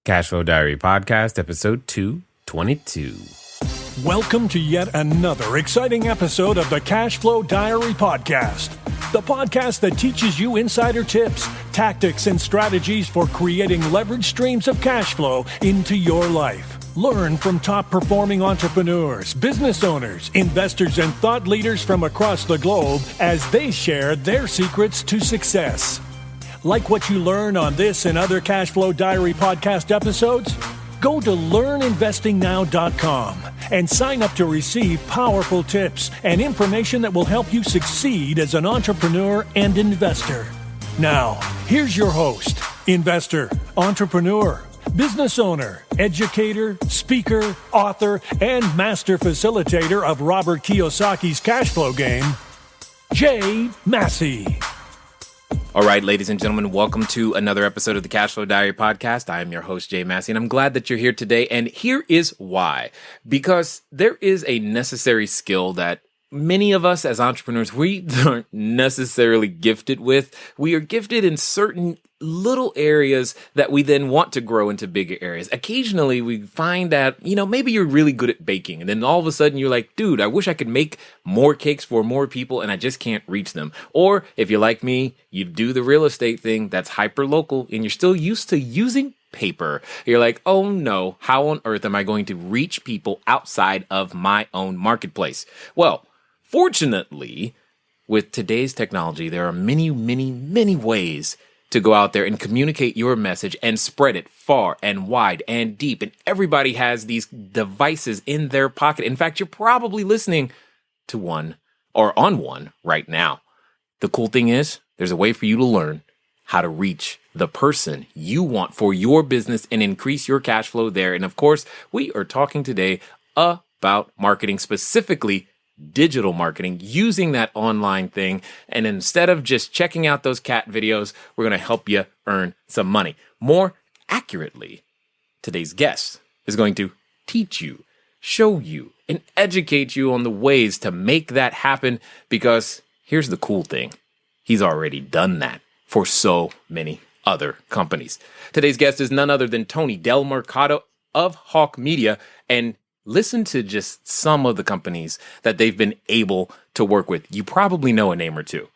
Cashflow Diary Podcast, episode 222. Welcome to yet another exciting episode of the Cashflow Diary Podcast, the podcast that teaches you insider tips, tactics, and strategies for creating leverage streams of cash flow into your life. Learn from top-performing entrepreneurs, business owners, investors, and thought leaders from across the globe as they share their secrets to success. Like what you learn on this and other Cashflow Diary podcast episodes? Go to learninvestingnow.com and sign up to receive powerful tips and information that will help you succeed as an entrepreneur and investor. Now, here's your host, investor, entrepreneur, business owner, educator, speaker, author, and master facilitator of Robert Kiyosaki's cash flow game, Jay Massey. All right, ladies and gentlemen, welcome to another episode of the Cashflow Diary Podcast. I am your host, Jay Massey, and I'm glad that you're here today. And here is why. Because there is a necessary skill that many of us as entrepreneurs, we aren't necessarily gifted with. We are gifted in certain little areas that we then want to grow into bigger areas. Occasionally, we find that, maybe you're really good at baking. And then all of a sudden, you're like, dude, I wish I could make more cakes for more people, and I just can't reach them. Or if you're like me, you do the real estate thing that's hyper local, and you're still used to using paper. You're like, oh no, how on earth am I going to reach people outside of my own marketplace? Well, fortunately, with today's technology, there are many, many, many ways to go out there and communicate your message and spread it far and wide and deep. And everybody has these devices in their pocket. In fact, you're probably listening to one or on one right now. The cool thing is, there's a way for you to learn how to reach the person you want for your business and increase your cash flow there. And of course, we are talking today about marketing, specifically digital marketing, using that online thing. And instead of just checking out those cat videos, we're going to help you earn some money. More accurately, today's guest is going to teach you, show you, and educate you on the ways to make that happen. Because here's the cool thing. He's already done that for so many other companies. Today's guest is none other than Tony Delmercado of Hawke Media. And listen to just some of the companies that they've been able to work with. You probably know a name or two.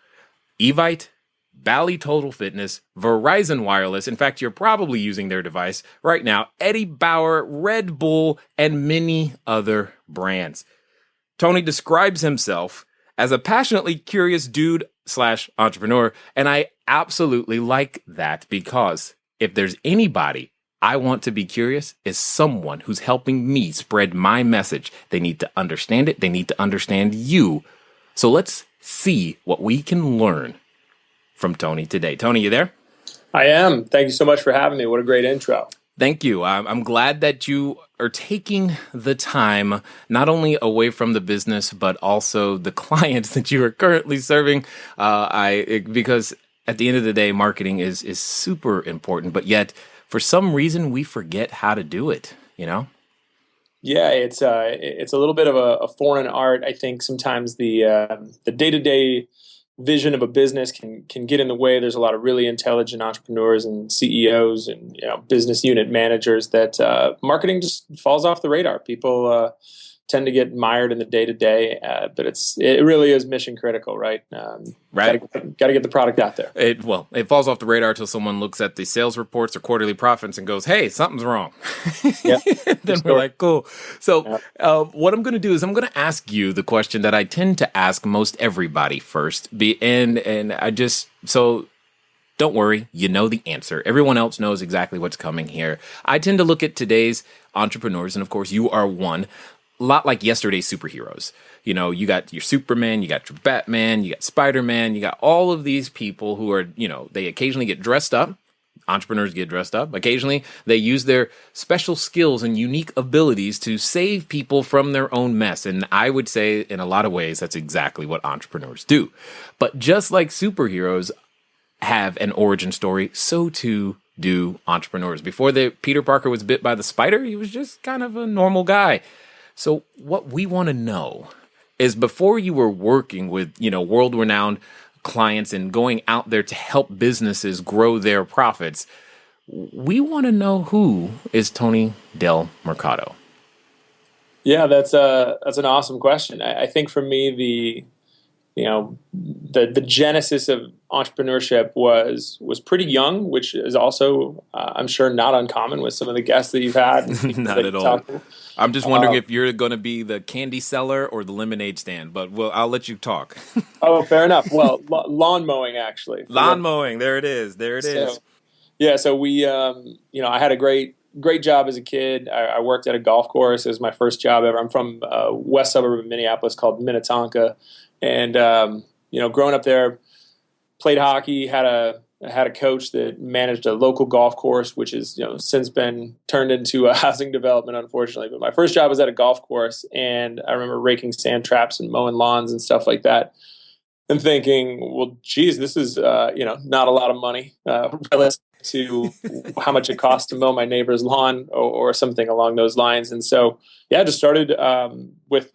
Evite, Bally Total Fitness, Verizon Wireless. In fact, you're probably using their device right now. Bauer, Red Bull, and many other brands. Tony describes himself as a passionately curious dude / entrepreneur. And I absolutely like that, because if there's anybody I want to be curious, is someone who's helping me spread my message. They need to understand it. They need to understand you. So let's see what we can learn from Tony today. Tony, you there? I am. Thank you so much for having me. What a great intro. Thank you. I'm glad that you are taking the time, not only away from the business, but also the clients that you are currently serving. Because at the end of the day, marketing is super important, but yet for some reason, we forget how to do it, Yeah, it's a little bit of a foreign art. I think sometimes the day-to-day vision of a business can get in the way. There's a lot of really intelligent entrepreneurs and CEOs and business unit managers that marketing just falls off the radar. People tend to get mired in the day-to-day, but it really is mission critical, right? Right. Got to get the product out there. It falls off the radar until someone looks at the sales reports or quarterly profits and goes, hey, something's wrong. Yeah. Then we're like, cool. So what I'm going to do is I'm going to ask you the question that I tend to ask most everybody first. So don't worry, you know the answer. Everyone else knows exactly what's coming here. I tend to look at today's entrepreneurs, and of course you are one, a lot like yesterday's superheroes. You got your Superman, you got your Batman, you got Spider-Man, you got all of these people who are, they occasionally get dressed up. Entrepreneurs get dressed up. Occasionally, they use their special skills and unique abilities to save people from their own mess. And I would say, in a lot of ways, that's exactly what entrepreneurs do. But just like superheroes have an origin story, so too do entrepreneurs. Before Peter Parker was bit by the spider, he was just kind of a normal guy. So what we want to know is, before you were working with, world-renowned clients and going out there to help businesses grow their profits, we want to know who is Tony Delmercado. Yeah, that's an awesome question. I think for me, the genesis of entrepreneurship was pretty young, which is also I'm sure not uncommon with some of the guests that you've had. Not at all. I'm just wondering if you're going to be the candy seller or the lemonade stand, but I'll let you talk. Oh, fair enough. Well, lawn mowing actually. Lawn mowing. There it is. Yeah. So we, I had a great job as a kid. I worked at a golf course. It was my first job ever. I'm from west suburb of Minneapolis called Minnetonka. And, growing up there, played hockey, had a coach that managed a local golf course, which is, since been turned into a housing development, unfortunately. But my first job was at a golf course, and I remember raking sand traps and mowing lawns and stuff like that. And thinking, well, geez, this is, not a lot of money relative to how much it costs to mow my neighbor's lawn or something along those lines. And so, I just started with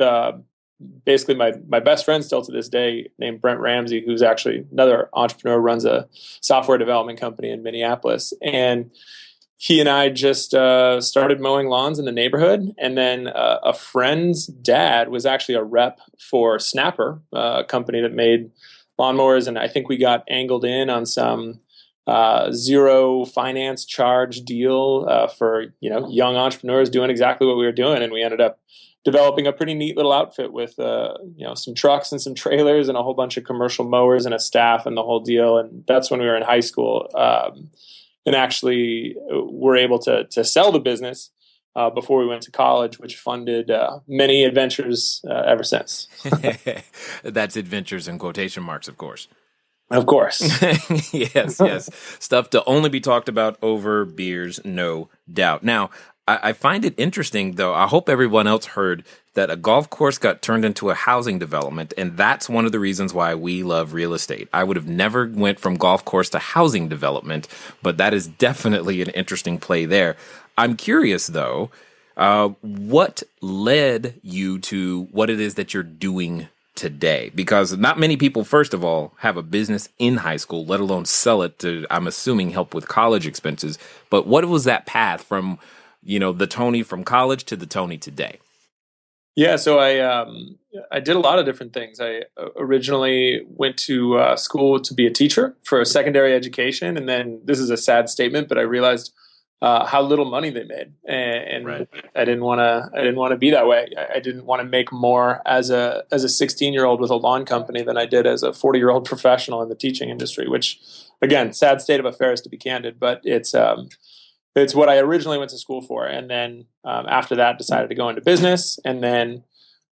basically my best friend still to this day named Brent Ramsey, who's actually another entrepreneur, runs a software development company in Minneapolis. And he and I just started mowing lawns in the neighborhood. And then a friend's dad was actually a rep for Snapper, a company that made lawnmowers. And I think we got angled in on some zero finance charge deal for, young entrepreneurs doing exactly what we were doing. And we ended up developing a pretty neat little outfit with, some trucks and some trailers and a whole bunch of commercial mowers and a staff and the whole deal. And that's when we were in high school. And actually were able to sell the business before we went to college, which funded many adventures ever since. That's adventures in quotation marks, of course. Of course. Yes. Stuff to only be talked about over beers, no doubt. Now, I find it interesting, though. I hope everyone else heard that a golf course got turned into a housing development, and that's one of the reasons why we love real estate. I would have never went from golf course to housing development, but that is definitely an interesting play there. I'm curious, though, what led you to what it is that you're doing today? Because not many people, first of all, have a business in high school, let alone sell it to, I'm assuming, help with college expenses. But what was that path from the Tony from college to the Tony today? Yeah, so I did a lot of different things. I originally went to school to be a teacher for a secondary education, and then this is a sad statement, but I realized how little money they made, and right. I didn't want to be that way. I didn't want to make more as a 16-year-old with a lawn company than I did as a 40-year-old professional in the teaching industry. Which, again, sad state of affairs to be candid, but it's what I originally went to school for. And then after that, decided to go into business. And then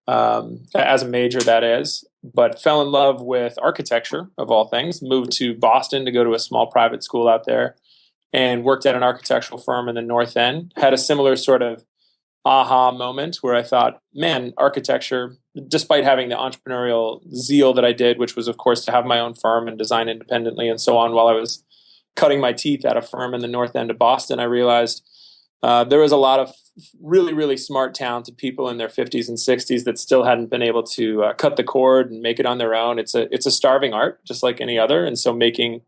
as a major, that is, but fell in love with architecture, of all things, moved to Boston to go to a small private school out there and worked at an architectural firm in the North End. Had a similar sort of aha moment where I thought, man, architecture, despite having the entrepreneurial zeal that I did, which was, of course, to have my own firm and design independently and so on while I was cutting my teeth at a firm in the North End of Boston, I realized there was a lot of really, really smart, talented people in their 50s and 60s that still hadn't been able to cut the cord and make it on their own. It's a starving art, just like any other. And so making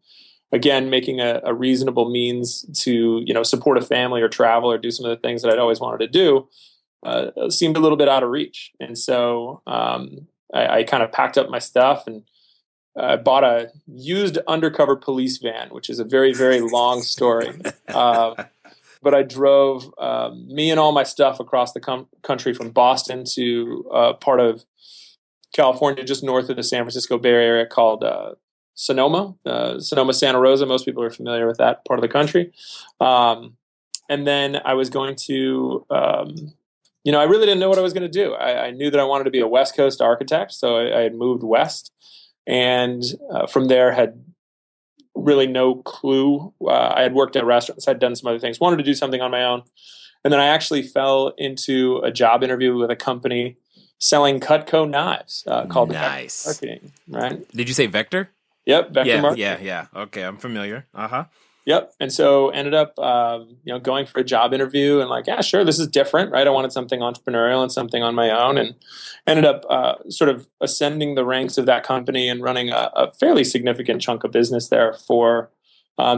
a reasonable means to, support a family or travel or do some of the things that I'd always wanted to do seemed a little bit out of reach. And so I kind of packed up my stuff and I bought a used undercover police van, which is a very, very long story. But I drove me and all my stuff across the country from Boston to part of California, just north of the San Francisco Bay Area called Sonoma, Santa Rosa. Most people are familiar with that part of the country. And then I was going to, I really didn't know what I was going to do. I knew that I wanted to be a West Coast architect, so I had moved west. And from there had really no clue. I had worked at restaurants. I'd done some other things. Wanted to do something on my own. And then I actually fell into a job interview with a company selling Cutco knives called Nice. Vector Marketing. Right? Did you say Vector? Yep, Vector Marketing. Yeah. Okay, I'm familiar. Uh-huh. Yep. And so ended up, going for a job interview and like, yeah, sure, this is different, right? I wanted something entrepreneurial and something on my own, and ended up sort of ascending the ranks of that company and running a fairly significant chunk of business there for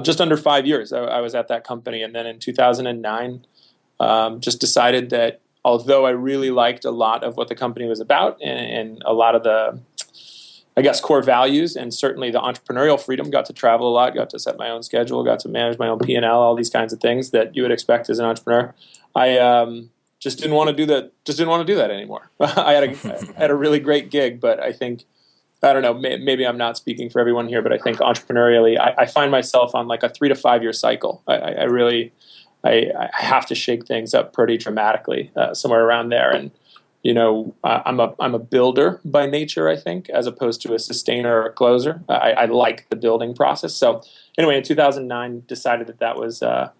just under 5 years. I was at that company. And then in 2009, just decided that although I really liked a lot of what the company was about and a lot of the, I guess, core values, and certainly the entrepreneurial freedom, got to travel a lot, got to set my own schedule, got to manage my own P&L, all these kinds of things that you would expect as an entrepreneur. I just didn't want to do that. Just didn't want to do that anymore. I had a really great gig, but I think, I don't know, maybe I'm not speaking for everyone here, but I think entrepreneurially, I find myself on like a 3 to 5 year cycle. I really have to shake things up pretty dramatically, somewhere around there. And I'm a builder by nature, I think, as opposed to a sustainer or a closer. I like the building process. So anyway, in 2009, decided that was the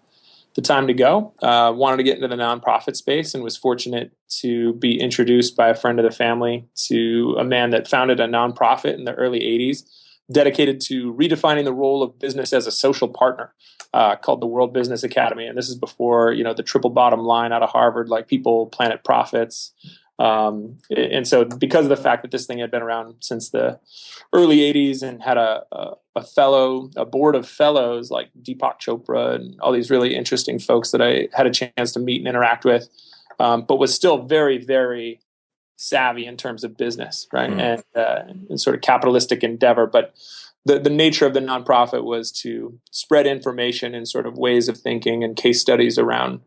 time to go. Wanted to get into the nonprofit space, and was fortunate to be introduced by a friend of the family to a man that founded a nonprofit in the early 80s, dedicated to redefining the role of business as a social partner, called the World Business Academy. And this is before, the triple bottom line out of Harvard, like people, planet, profits. And so because of the fact that this thing had been around since the early 80s and had a board of fellows like Deepak Chopra and all these really interesting folks that I had a chance to meet and interact with, but was still very, very savvy in terms of business, right? And sort of capitalistic endeavor. But the nature of the nonprofit was to spread information and sort of ways of thinking and case studies around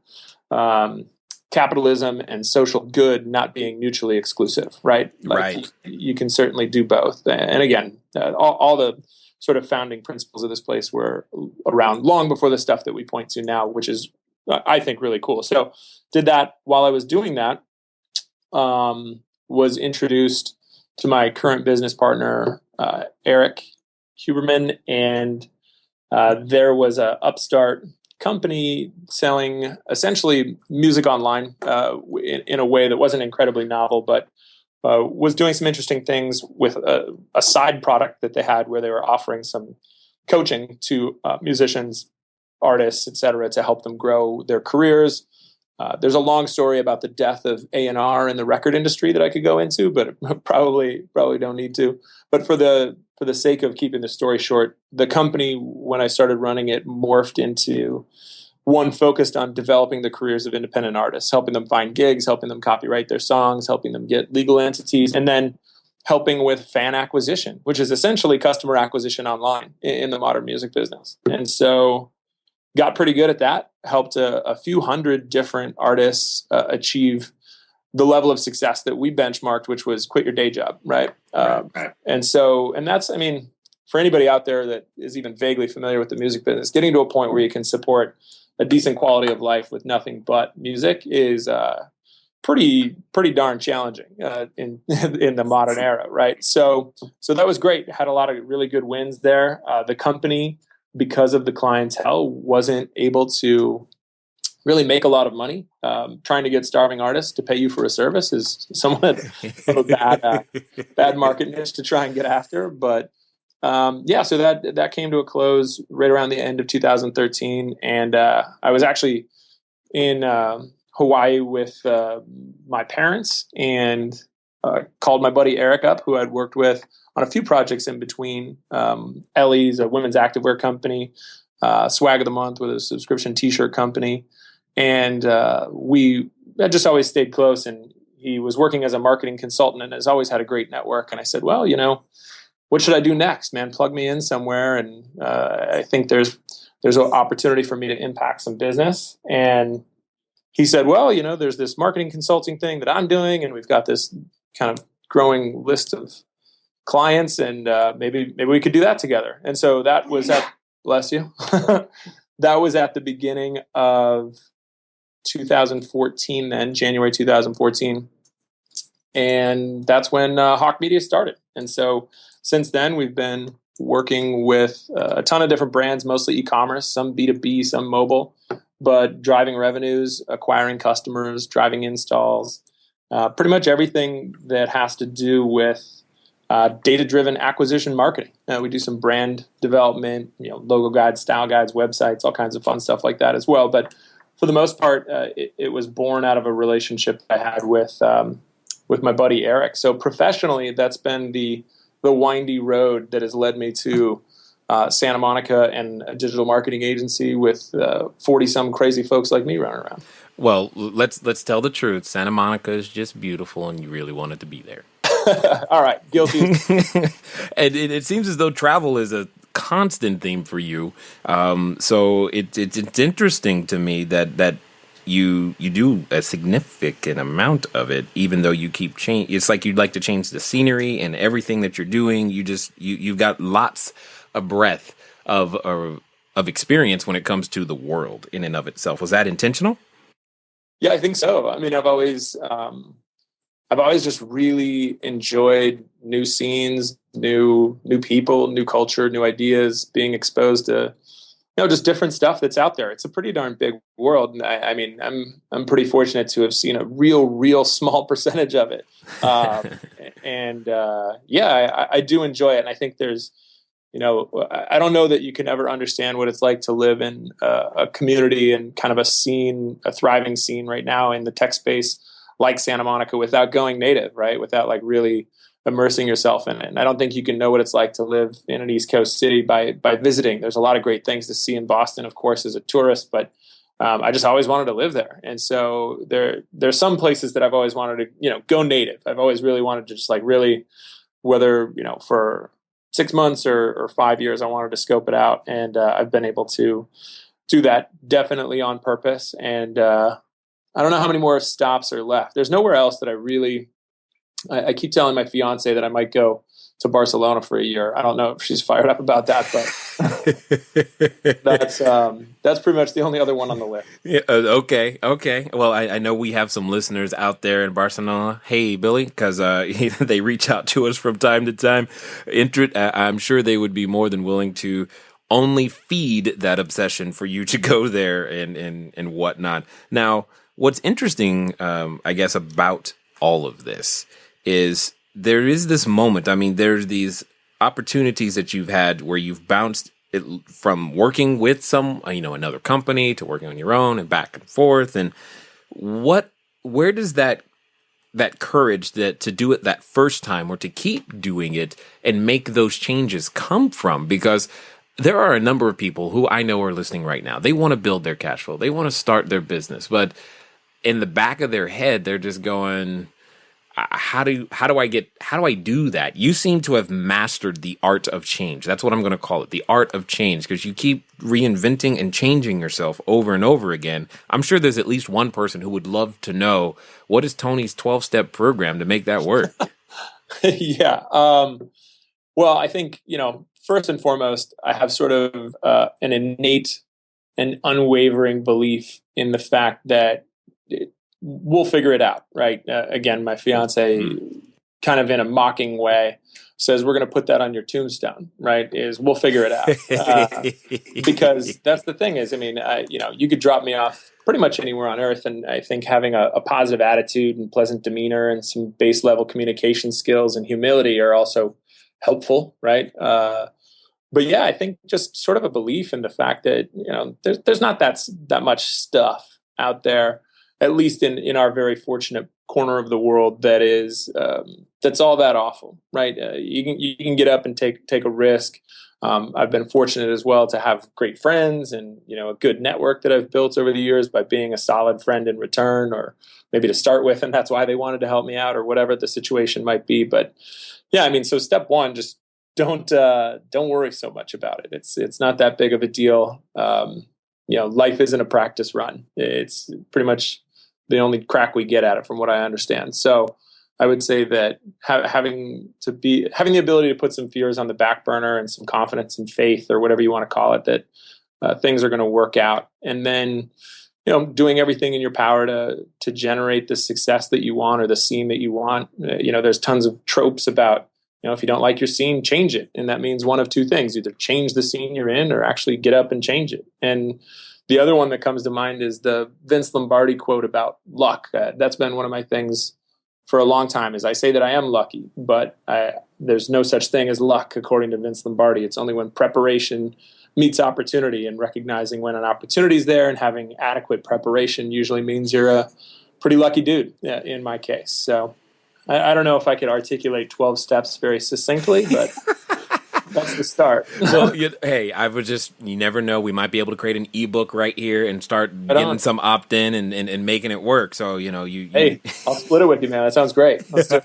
capitalism and social good not being mutually exclusive, right? Right. You can certainly do both. And again, all the sort of founding principles of this place were around long before the stuff that we point to now, which is, I think, really cool. So did that. While I was doing that, was introduced to my current business partner, Eric Huberman, and there was a upstart company selling essentially music online in a way that wasn't incredibly novel, but was doing some interesting things with a side product that they had where they were offering some coaching to musicians, artists, et cetera, to help them grow their careers. There's a long story about the death of A&R in the record industry that I could go into, but probably don't need to. But for the sake of keeping the story short, the company, when I started running it, morphed into one focused on developing the careers of independent artists, helping them find gigs, helping them copyright their songs, helping them get legal entities, and then helping with fan acquisition, which is essentially customer acquisition online in the modern music business. And so got pretty good at that, helped a few hundred different artists achieve the level of success that we benchmarked, which was quit your day job, right? Right. And that's, I mean, for anybody out there that is even vaguely familiar with the music business, getting to a point where you can support a decent quality of life with nothing but music is pretty darn challenging in the modern era, right? So that was great. Had a lot of really good wins there. The company, because of the clientele, wasn't able to really make a lot of money. Trying to get starving artists to pay you for a service is somewhat of a bad market niche to try and get after. But so that came to a close right around the end of 2013. And I was actually in Hawaii with my parents and called my buddy Eric up, who I'd worked with on a few projects in between. Ellie's, a women's activewear company, Swag of the Month with a subscription t-shirt company. And we had just always stayed close, and he was working as a marketing consultant and has always had a great network. And I said, well, what should I do next, man? Plug me in somewhere. And I think there's an opportunity for me to impact some business. And he said, well, there's this marketing consulting thing that I'm doing, and we've got this kind of growing list of clients, and maybe we could do that together. And so that was bless you. That was at the beginning of 2014, then January 2014. And that's when Hawke Media started. And so since then, we've been working with a ton of different brands, mostly e-commerce, some B2B, some mobile, but driving revenues, acquiring customers, driving installs, pretty much everything that has to do with data-driven acquisition marketing. We do some brand development, logo guides, style guides, websites, all kinds of fun stuff like that as well. But for the most part, it was born out of a relationship I had with my buddy Eric. So professionally, that's been the windy road that has led me to Santa Monica and a digital marketing agency with 40 some crazy folks like me running around. Well, let's tell the truth. Santa Monica is just beautiful, and you really wanted to be there. All right, guilty. And it seems as though travel is a constant theme for you. So it's interesting to me that you do a significant amount of it, even though you keep change. It's like you'd like to change the scenery and everything that you're doing. You've got lots of breadth of experience when it comes to the world in and of itself. Was that intentional? Yeah, I think so. I mean, I've always just really enjoyed new scenes, new people, new culture, new ideas, being exposed to, just different stuff that's out there. It's a pretty darn big world. And I mean, I'm pretty fortunate to have seen a real small percentage of it. I do enjoy it. And I think there's, I don't know that you can ever understand what it's like to live in a community and kind of a thriving scene right now in the tech space like Santa Monica without going native, right? Without like really immersing yourself in it. And I don't think you can know what it's like to live in an East Coast city by visiting. There's a lot of great things to see in Boston, of course, as a tourist, but I just always wanted to live there. And so there's some places that I've always wanted to, go native. I've always really wanted to just like really, whether, for 6 months or 5 years, I wanted to scope it out. And I've been able to do that definitely on purpose. And I don't know how many more stops are left. There's nowhere else that I keep telling my fiance that I might go to Barcelona for a year. I don't know if she's fired up about that, but that's pretty much the only other one on the list. Yeah, okay. Well, I know we have some listeners out there in Barcelona. Hey, Billy, because they reach out to us from time to time. I'm sure they would be more than willing to only feed that obsession for you to go there and whatnot. Now, what's interesting, I guess, about all of this is there is this moment. I mean, there's these opportunities that you've had where you've bounced it from working with another company to working on your own and back and forth. And where does that courage to do it that first time or to keep doing it and make those changes come from? Because there are a number of people who I know are listening right now. They want to build their cash flow. They want to start their business, but in the back of their head, they're just going, how do I do that? You seem to have mastered the art of change. That's what I'm going to call it, the art of change, because you keep reinventing and changing yourself over and over again. I'm sure there's at least one person who would love to know, what is Tony's 12-step program to make that work? Yeah. Well, I think, first and foremost, I have sort of an innate and unwavering belief in the fact that we'll figure it out, right? Again, my fiance, kind of in a mocking way, says we're going to put that on your tombstone, right? Is we'll figure it out. Because that's the thing is, I mean, you could drop me off pretty much anywhere on earth. And I think having a positive attitude and pleasant demeanor and some base level communication skills and humility are also helpful, right? But yeah, I think just sort of a belief in the fact that, there's not that much stuff out there, at least in our very fortunate corner of the world, that is that's all that awful, right? You can get up and take a risk. I've been fortunate as well to have great friends and a good network that I've built over the years by being a solid friend in return, or maybe to start with, and that's why they wanted to help me out, or whatever the situation might be. But yeah, I mean, so step one, just don't worry so much about it. It's not that big of a deal. Life isn't a practice run. It's pretty much the only crack we get at it, from what I understand. So I would say that having the ability to put some fears on the back burner and some confidence and faith, or whatever you want to call it, that things are going to work out, and then doing everything in your power to generate the success that you want or the scene that you want. There's tons of tropes about if you don't like your scene, change it, and that means one of two things: either change the scene you're in, or actually get up and change it. And the other one that comes to mind is the Vince Lombardi quote about luck. That's been one of my things for a long time. Is I say that I am lucky, but there's no such thing as luck, according to Vince Lombardi. It's only when preparation meets opportunity, and recognizing when an opportunity is there and having adequate preparation usually means you're a pretty lucky dude, in my case. So I don't know if I could articulate 12 steps very succinctly, but That's the start. Well, hey, you never know. We might be able to create an ebook right here and start getting some opt-in and making it work. So, hey, I'll split it with you, man. That sounds great. Let's do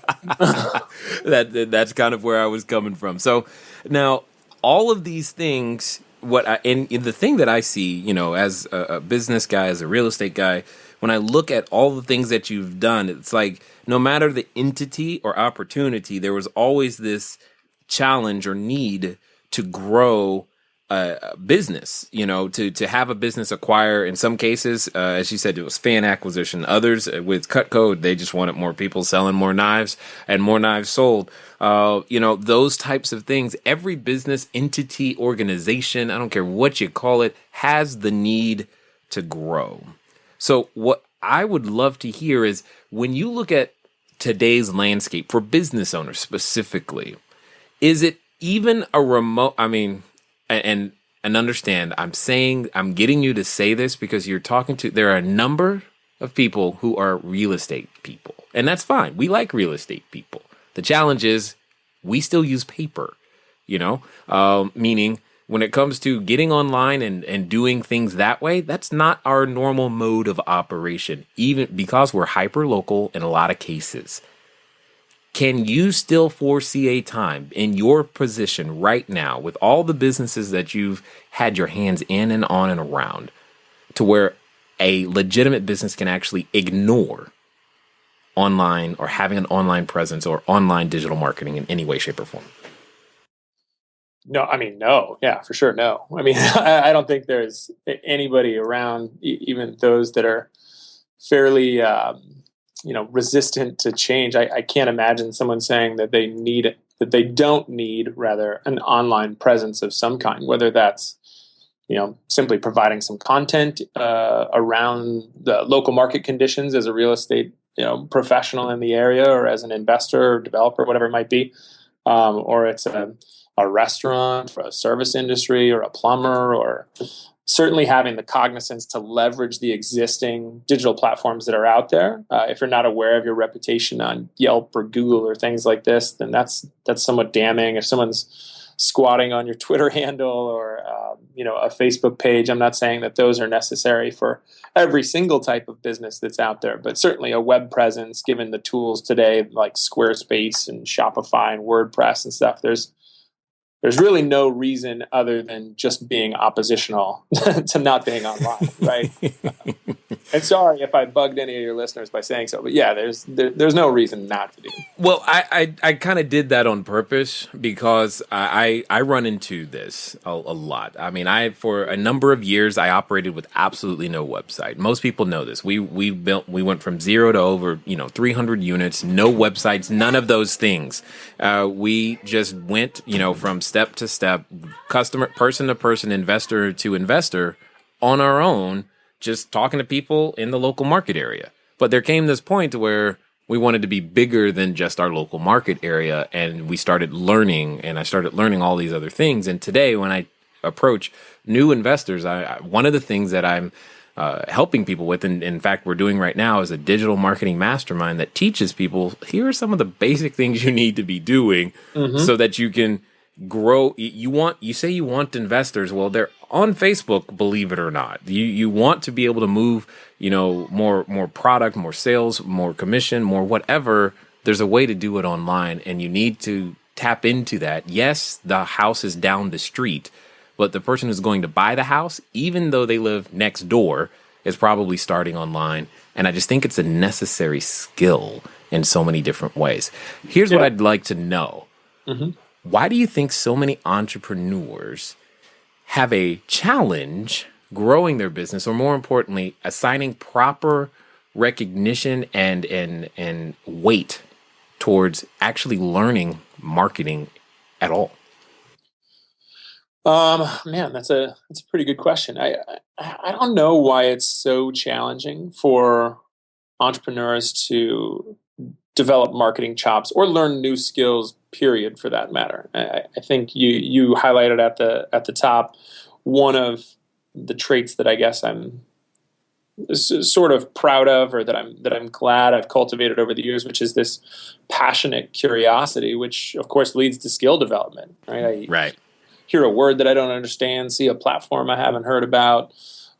it. That's kind of where I was coming from. So now all of these things, and the thing that I see, as a business guy, as a real estate guy, when I look at all the things that you've done, it's like no matter the entity or opportunity, there was always this challenge or need to grow a business, to have a business acquire. In some cases, as you said, it was fan acquisition. Others with cut code, they just wanted more people selling more knives and more knives sold. Those types of things. Every business entity, organization, I don't care what you call it, has the need to grow. So what I would love to hear is when you look at today's landscape for business owners specifically, is it even a remote, and understand, I'm getting you to say this because there are a number of people who are real estate people, and that's fine. We like real estate people. The challenge is we still use paper, meaning when it comes to getting online and doing things that way, that's not our normal mode of operation, even because we're hyper local in a lot of cases. Can you still foresee a time in your position right now with all the businesses that you've had your hands in and on and around to where a legitimate business can actually ignore online or having an online presence or online digital marketing in any way, shape, or form? No. Yeah, for sure. No. I don't think there's anybody around, even those that are fairly, resistant to change. I can't imagine someone saying that they don't need rather an online presence of some kind, whether that's, simply providing some content around the local market conditions as a real estate, professional in the area, or as an investor or developer, whatever it might be, or it's a restaurant or a service industry or a plumber, or certainly having the cognizance to leverage the existing digital platforms that are out there. If you're not aware of your reputation on Yelp or Google or things like this, then that's somewhat damning. If someone's squatting on your Twitter handle or a Facebook page, I'm not saying that those are necessary for every single type of business that's out there, but certainly a web presence, given the tools today like Squarespace and Shopify and WordPress and stuff, there's really no reason other than just being oppositional to not being online, right? And sorry if I bugged any of your listeners by saying so, but yeah, there's no reason not to do. Well, I kind of did that on purpose because I run into this a lot. For a number of years, I operated with absolutely no website. Most people know this. We went from 0 to over 300 units, no websites, none of those things. We just went from step to step, customer, person to person, investor to investor on our own, just talking to people in the local market area. But there came this point where we wanted to be bigger than just our local market area, and we started learning, and I started learning all these other things. And today, when I approach new investors, one of the things that I'm helping people with, and in fact we're doing right now, is a digital marketing mastermind that teaches people, here are some of the basic things you need to be doing so that you can grow. You say you want investors. Well, they're on Facebook, believe it or not. You want to be able to move, more product, more sales, more commission, more whatever. There's a way to do it online, and you need to tap into that. Yes, the house is down the street, but the person who's going to buy the house, even though they live next door, is probably starting online. And I just think it's a necessary skill in so many different ways. Here's what I'd like to know. Why do you think so many entrepreneurs have a challenge growing their business, or more importantly, assigning proper recognition and weight towards actually learning marketing at all? Man, that's a pretty good question. I don't know why it's so challenging for entrepreneurs to develop marketing chops or learn new skills, period, for that matter. I think you highlighted at the top one of the traits that I guess I'm sort of proud of, or that I'm glad I've cultivated over the years, which is this passionate curiosity, which of course leads to skill development. Right. Right. Hear a word that I don't understand, see a platform I haven't heard about,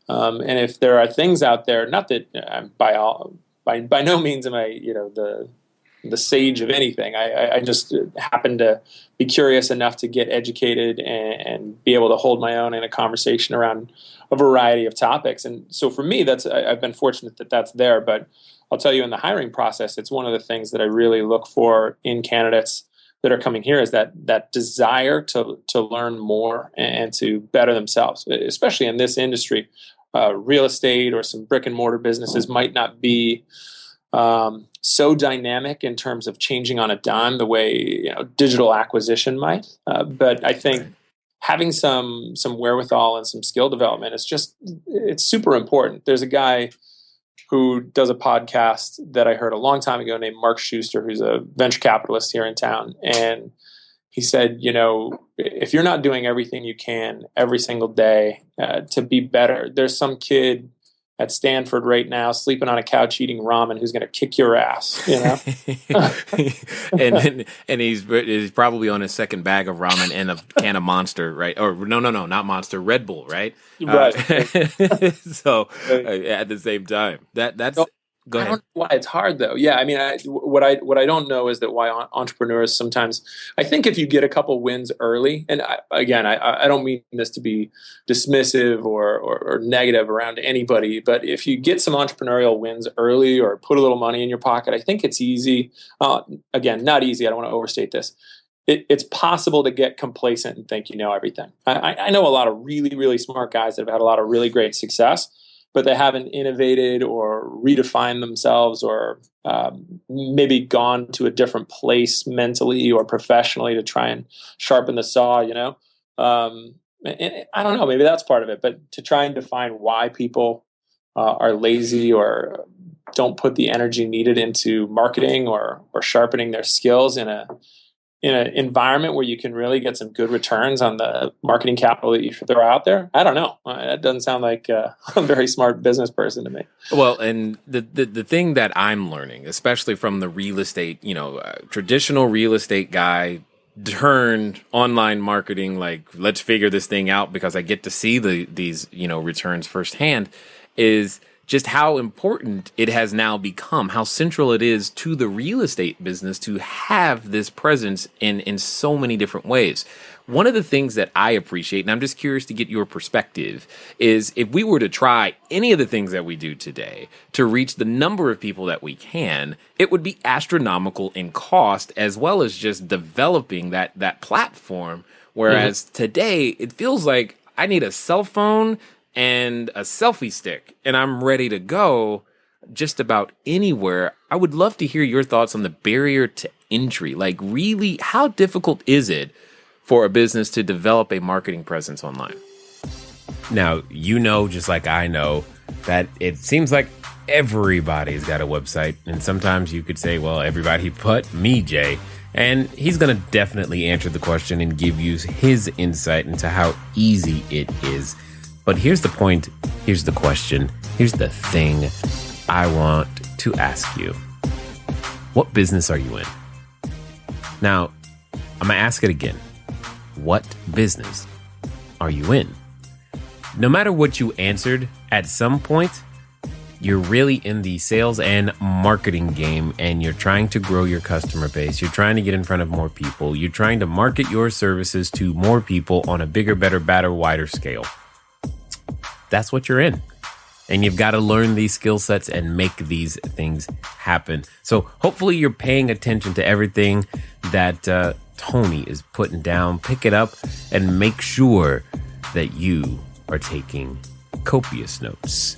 and if there are things out there, not that by no means am I the sage of anything. I just happen to be curious enough to get educated and be able to hold my own in a conversation around a variety of topics. And so for me, I've been fortunate that that's there. But I'll tell you, in the hiring process, it's one of the things that I really look for in candidates that are coming here, is that desire to learn more and to better themselves, especially in this industry. Real estate or some brick and mortar businesses might not be so dynamic in terms of changing on a dime the way digital acquisition might. But I think having some wherewithal and some skill development it's super important. There's a guy who does a podcast that I heard a long time ago named Mark Schuster, who's a venture capitalist here in town, and he said, if you're not doing everything you can every single day to be better, there's some kid at Stanford right now sleeping on a couch eating ramen who's going to kick your ass, and he's probably on his second bag of ramen and a can of Monster, right? Or no, not Monster, Red Bull, right? Right. So at the same time, that's. Go ahead. I don't know why it's hard though. Yeah, I mean, what I don't know is that why entrepreneurs sometimes. I think if you get a couple wins early, and I don't mean this to be dismissive or negative around anybody, but if you get some entrepreneurial wins early or put a little money in your pocket, I think it's easy. Again, not easy. I don't want to overstate this. It's possible to get complacent and think you know everything. I know a lot of really, really smart guys that have had a lot of really great success, but they haven't innovated or redefined themselves or maybe gone to a different place mentally or professionally to try and sharpen the saw, and I don't know, maybe that's part of it, but to try and define why people are lazy or don't put the energy needed into marketing or sharpening their skills in an environment where you can really get some good returns on the marketing capital that you throw out there. I don't know. That doesn't sound like a very smart business person to me. Well, and the thing that I'm learning, especially from the real estate, traditional real estate guy turned online marketing, like let's figure this thing out because I get to see these returns firsthand, is just how important it has now become, how central it is to the real estate business to have this presence in so many different ways. One of the things that I appreciate, and I'm just curious to get your perspective, is if we were to try any of the things that we do today to reach the number of people that we can, it would be astronomical in cost as well as just developing that platform. Whereas today, it feels like I need a cell phone and a selfie stick, and I'm ready to go just about anywhere. I would love to hear your thoughts on the barrier to entry. Like, really, how difficult is it for a business to develop a marketing presence online? Now, just like I know, that it seems like everybody's got a website, and sometimes you could say, well, everybody but me, Jay. And he's going to definitely answer the question and give you his insight into how easy it is. But here's the point, here's the question, here's the thing I want to ask you. What business are you in? Now, I'm going to ask it again. What business are you in? No matter what you answered, at some point, you're really in the sales and marketing game, and you're trying to grow your customer base. You're trying to get in front of more people. You're trying to market your services to more people on a bigger, better, badder, wider scale. That's what you're in. And you've got to learn these skill sets and make these things happen. So hopefully you're paying attention to everything that Tony is putting down. Pick it up and make sure that you are taking copious notes.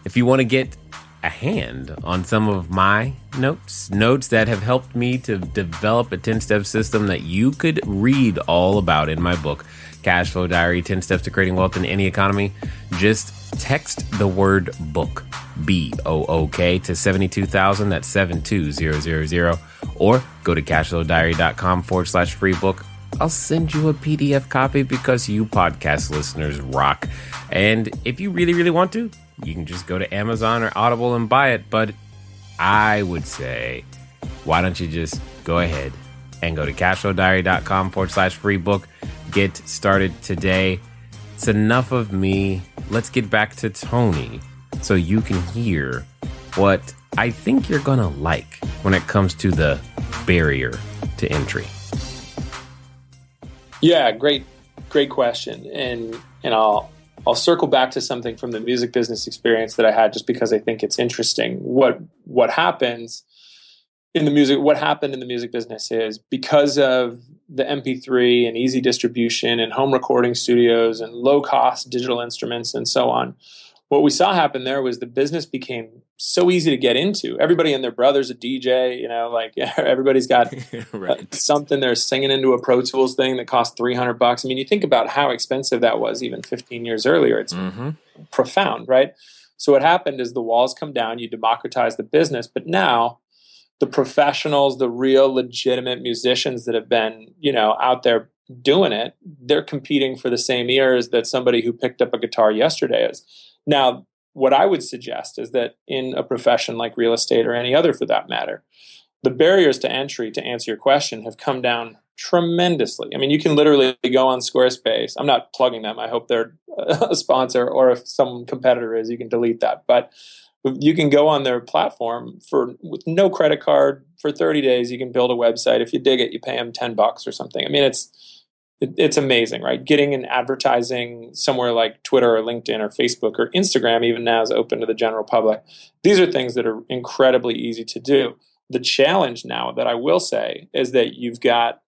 If you want to get a hand on some of my notes that have helped me to develop a 10-step system that you could read all about in my book, Cash Flow Diary, 10 Steps to Creating Wealth in Any Economy, just text the word book, BOOK, to 72,000. That's 72000. Or go to cashflowdiary.com/free book. I'll send you a PDF copy because you podcast listeners rock. And if you really, really want to, you can just go to Amazon or Audible and buy it. But I would say, why don't you just go ahead and go to cashflowdiary.com/free book. Get started today. It's enough of me. Let's get back to Tony so you can hear what I think you're going to like when it comes to the barrier to entry. Yeah, great question. And I'll circle back to something from the music business experience that I had, just because I think it's interesting. What happens in the music? What happened in the music business is, because of the MP3 and easy distribution and home recording studios and low cost digital instruments and so on, what we saw happen there was the business became so easy to get into. Everybody and their brother's a DJ, like everybody's got right. Something they're singing into a Pro Tools thing that costs $300. I mean, you think about how expensive that was even 15 years earlier. It's profound, right? So what happened is the walls come down, you democratize the business, but now the professionals, the real legitimate musicians that have been, out there doing it, they're competing for the same ears that somebody who picked up a guitar yesterday is. Now, what I would suggest is that in a profession like real estate, or any other for that matter, the barriers to entry, to answer your question, have come down tremendously. I mean, you can literally go on Squarespace. I'm not plugging them. I hope they're a sponsor, or if some competitor is, you can delete that. But you can go on their platform with no credit card for 30 days. You can build a website. If you dig it, you pay them $10 or something. I mean, it's amazing, right? Getting an advertising somewhere like Twitter or LinkedIn or Facebook or Instagram, even now, is open to the general public. These are things that are incredibly easy to do. The challenge now, that I will say, is that you've got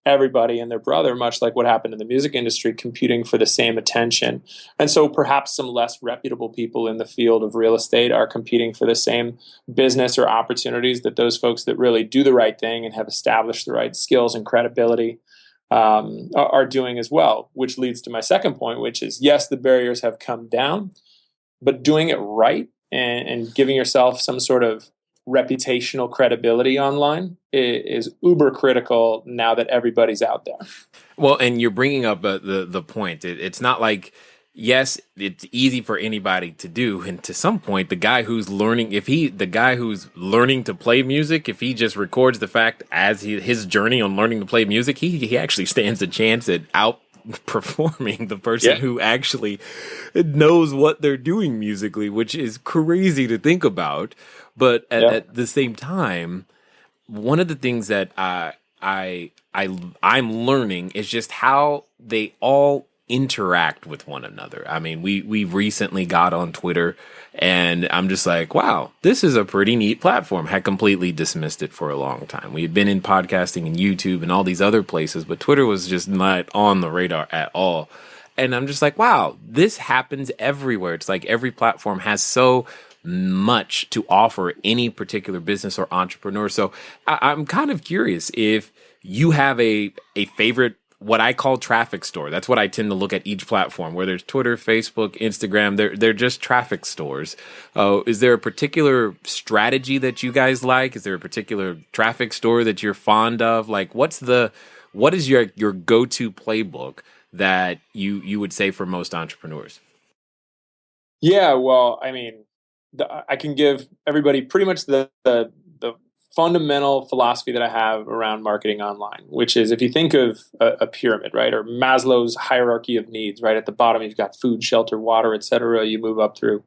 everybody and their brother, much like what happened in the music industry, competing for the same attention. And so perhaps some less reputable people in the field of real estate are competing for the same business or opportunities that those folks that really do the right thing and have established the right skills and credibility are doing as well, which leads to my second point, which is, yes, the barriers have come down, but doing it right and giving yourself some sort of reputational credibility online is uber critical now that everybody's out there. Well, and you're bringing up the point. It's not like, yes, it's easy for anybody to do, and to some point, the guy who's learning to play music, if he just records the fact as his journey on learning to play music, he actually stands a chance at outperforming the person who actually knows what they're doing musically, which is crazy to think about. But at the same time, one of the things that I'm learning is just how they all interact with one another. I mean, we recently got on Twitter, and I'm just like, wow, this is a pretty neat platform. Had completely dismissed it for a long time. We had been in podcasting and YouTube and all these other places, but Twitter was just not on the radar at all. And I'm just like, wow, this happens everywhere. It's like every platform has so much to offer any particular business or entrepreneur. So I'm kind of curious if you have a favorite, what I call traffic store. That's what I tend to look at each platform, where there's Twitter, Facebook, Instagram. They're just traffic stores. Is there a particular strategy that you guys like? Is there a particular traffic store that you're fond of? Like, what is your go-to playbook that you would say for most entrepreneurs? Yeah, well, I mean, I can give everybody pretty much the fundamental philosophy that I have around marketing online, which is, if you think of a pyramid, right, or Maslow's hierarchy of needs, right, at the bottom you've got food, shelter, water, etc. You move up through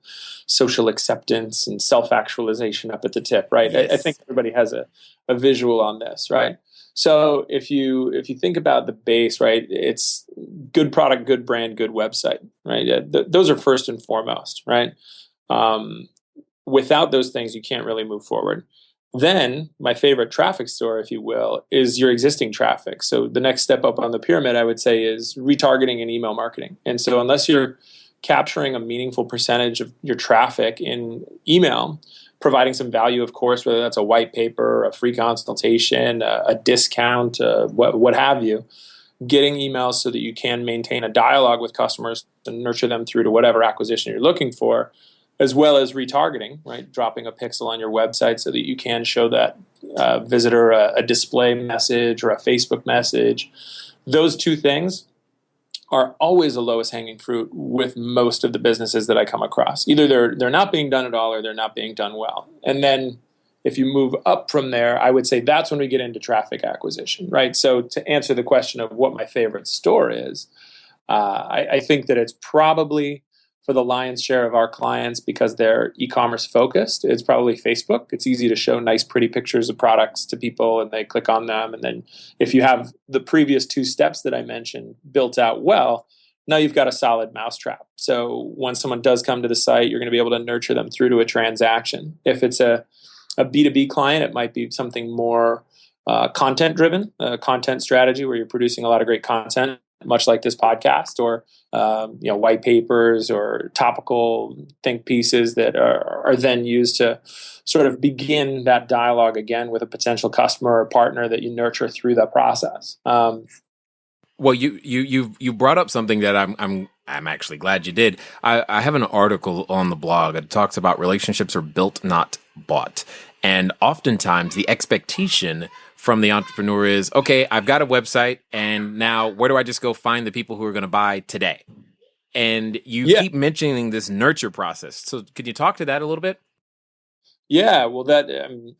social acceptance and self-actualization up at the tip, right? Yes. I think everybody has a visual on this, right? So if you think about the base, right, it's good product, good brand, good website, right? Those are first and foremost, right? Without those things, you can't really move forward. Then my favorite traffic store, if you will, is your existing traffic. So the next step up on the pyramid, I would say, is retargeting and email marketing. And so unless you're capturing a meaningful percentage of your traffic in email, providing some value, of course, whether that's a white paper, a free consultation, a discount, what have you, getting emails so that you can maintain a dialogue with customers and nurture them through to whatever acquisition you're looking for, as well as retargeting, right? Dropping a pixel on your website so that you can show that visitor a display message or a Facebook message. Those two things are always the lowest hanging fruit with most of the businesses that I come across. Either they're not being done at all or they're not being done well. And then if you move up from there, I would say that's when we get into traffic acquisition, right? So to answer the question of what my favorite store is, I think that it's probably for the lion's share of our clients, because they're e-commerce focused, it's probably Facebook. It's easy to show nice, pretty pictures of products to people and they click on them. And then if you have the previous two steps that I mentioned built out well, now you've got a solid mousetrap. So when someone does come to the site, you're going to be able to nurture them through to a transaction. If it's a B2B client, it might be something more content driven, a content strategy where you're producing a lot of great content, much like this podcast, or white papers or topical think pieces that are then used to sort of begin that dialogue again with a potential customer or partner that you nurture through that process. Well, you brought up something that I'm actually glad you did. I have an article on the blog that talks about relationships are built, not bought, and oftentimes the expectation from the entrepreneur is, okay, I've got a website, and now where do I just go find the people who are going to buy today? And you keep mentioning this nurture process. So could you talk to that a little bit? Yeah, well,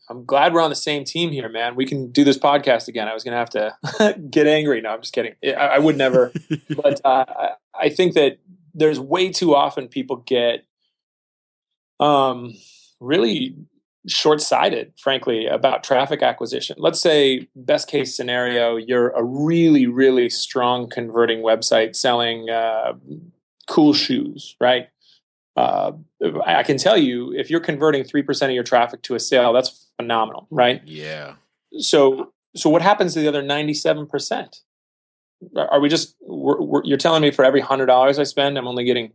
I'm glad we're on the same team here, man. We can do this podcast again. I was going to have to get angry. No, I'm just kidding. I would never. But I think that there's way too often people get really short-sighted, frankly, about traffic acquisition. Let's say, best case scenario, you're a really, really strong converting website selling cool shoes, right? I can tell you, if you're converting 3% of your traffic to a sale, that's phenomenal, right? Yeah. So what happens to the other 97%? Are we just, you're telling me for every $100 I spend, I'm only getting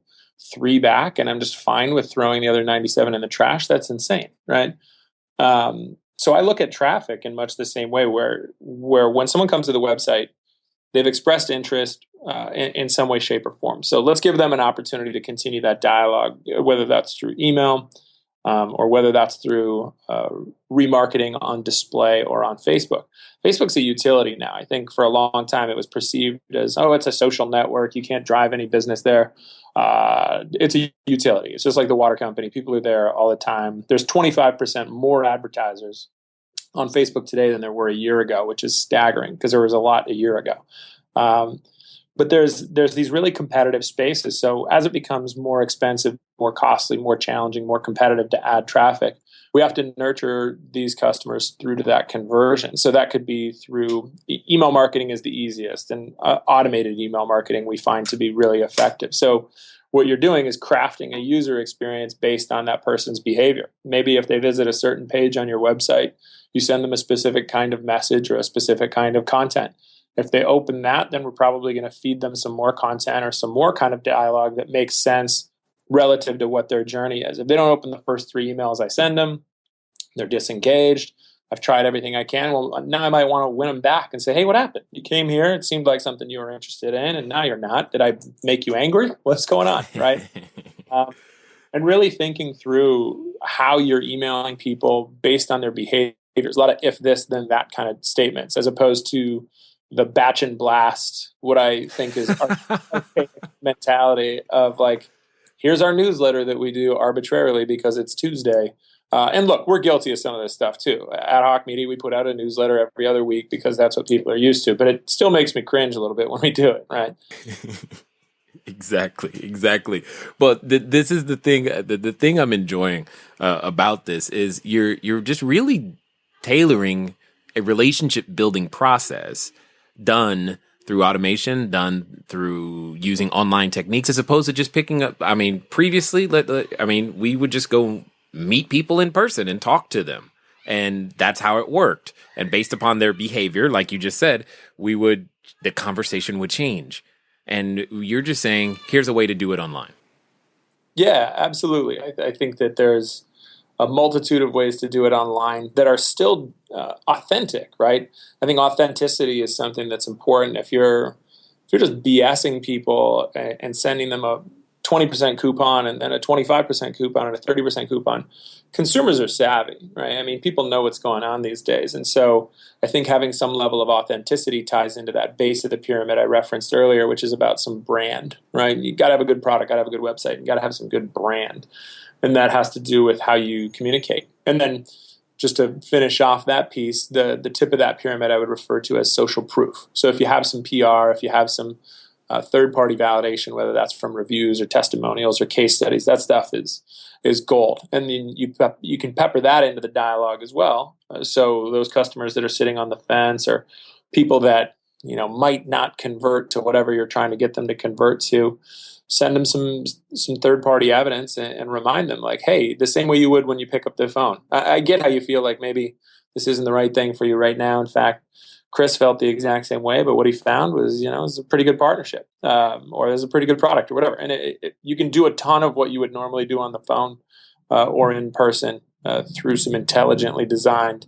3 back, and I'm just fine with throwing the other 97 in the trash? That's insane, right? So I look at traffic in much the same way, where when someone comes to the website, they've expressed interest in some way, shape, or form. So let's give them an opportunity to continue that dialogue, whether that's through email or whether that's through remarketing on display or on Facebook. Facebook's a utility now. I think for a long time it was perceived as, oh, it's a social network. You can't drive any business there. It's a utility. It's just like the water company. People are there all the time. There's 25% more advertisers on Facebook today than there were a year ago, which is staggering because there was a lot a year ago. But there's these really competitive spaces. So as it becomes more expensive, more costly, more challenging, more competitive to add traffic, we have to nurture these customers through to that conversion. So that could be through email marketing is the easiest, and automated email marketing we find to be really effective. So what you're doing is crafting a user experience based on that person's behavior. Maybe if they visit a certain page on your website, you send them a specific kind of message or a specific kind of content. If they open that, then we're probably going to feed them some more content or some more kind of dialogue that makes sense relative to what their journey is. If they don't open the first 3 emails I send them, they're disengaged. I've tried everything I can. Well, now I might want to win them back and say, hey, what happened? You came here. It seemed like something you were interested in, and now you're not. Did I make you angry? What's going on, right? And really thinking through how you're emailing people based on their behaviors. A lot of if this, then that kind of statements, as opposed to the batch and blast, what I think is our mentality of like, here's our newsletter that we do arbitrarily because it's Tuesday. And look, we're guilty of some of this stuff too. At Hawke Media, we put out a newsletter every other week because that's what people are used to. But it still makes me cringe a little bit when we do it, right? Exactly. But this is the thing. The thing I'm enjoying about this is you're just really tailoring a relationship building process done through automation, done through using online techniques, as opposed to just picking up. I mean, previously, we would just go meet people in person and talk to them. And that's how it worked. And based upon their behavior, like you just said, the conversation would change. And you're just saying, here's a way to do it online. Yeah, absolutely. I think that there's a multitude of ways to do it online that are still authentic, right? I think authenticity is something that's important. If you're just BSing people and sending them 20% coupon and then a 25% coupon and a 30% coupon. Consumers are savvy, right? I mean, people know what's going on these days. And so I think having some level of authenticity ties into that base of the pyramid I referenced earlier, which is about some brand, right? You got to have a good product, got to have a good website, you got to have some good brand. And that has to do with how you communicate. And then just to finish off that piece, the tip of that pyramid I would refer to as social proof. So if you have some PR, if you have some third-party validation, whether that's from reviews or testimonials or case studies, that stuff is gold. And then you can pepper that into the dialogue as well. So those customers that are sitting on the fence or people that might not convert to whatever you're trying to get them to convert to, send them some third-party evidence and remind them, like, hey, the same way you would when you pick up the phone. I get how you feel like maybe this isn't the right thing for you right now. In fact, Chris felt the exact same way, but what he found was, it was a pretty good partnership, or it was a pretty good product or whatever. And you can do a ton of what you would normally do on the phone or in person through some intelligently designed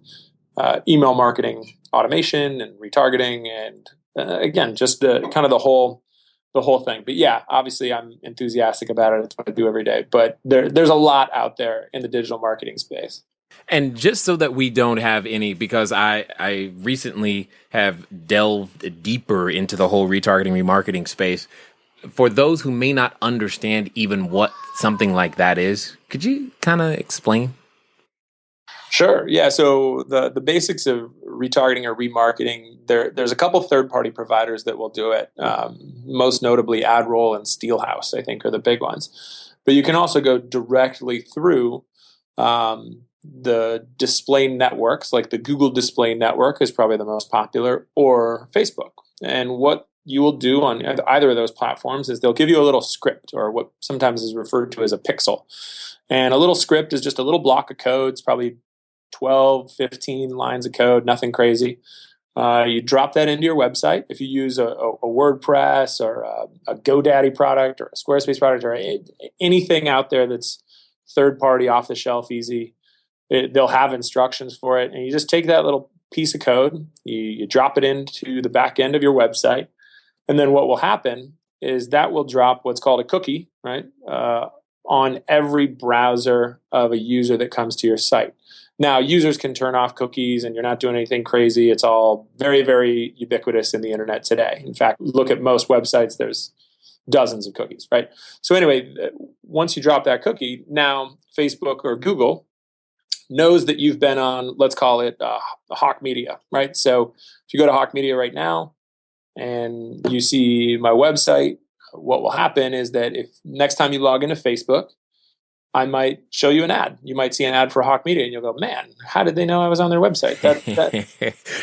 email marketing automation and retargeting, and again, just the whole thing. But yeah, obviously I'm enthusiastic about it. It's what I do every day. But there's a lot out there in the digital marketing space. And just so that we don't have any, because I recently have delved deeper into the whole retargeting, remarketing space. For those who may not understand even what something like that is, could you kind of explain? Sure. Yeah. So the basics of retargeting or remarketing, there's a couple third-party providers that will do it. Most notably, AdRoll and Steelhouse, I think, are the big ones. But you can also go directly through the display networks, like the Google Display Network is probably the most popular, or Facebook. And what you will do on either of those platforms is they'll give you a little script, or what sometimes is referred to as a pixel. And a little script is just a little block of code. It's probably 12, 15 lines of code, nothing crazy. You drop that into your website. If you use a WordPress or a GoDaddy product or a Squarespace product or anything out there that's third-party, off-the-shelf, easy, they'll have instructions for it. And you just take that little piece of code, you drop it into the back end of your website. And then what will happen is that will drop what's called a cookie, right, on every browser of a user that comes to your site. Now, users can turn off cookies and you're not doing anything crazy. It's all very, very ubiquitous in the internet today. In fact, look at most websites, there's dozens of cookies, right? So anyway, once you drop that cookie, now Facebook or Google knows that you've been on, let's call it Hawke Media, right? So if you go to Hawke Media right now and you see my website, what will happen is that if next time you log into Facebook, I might show you an ad. You might see an ad for Hawke Media and you'll go, man, how did they know I was on their website?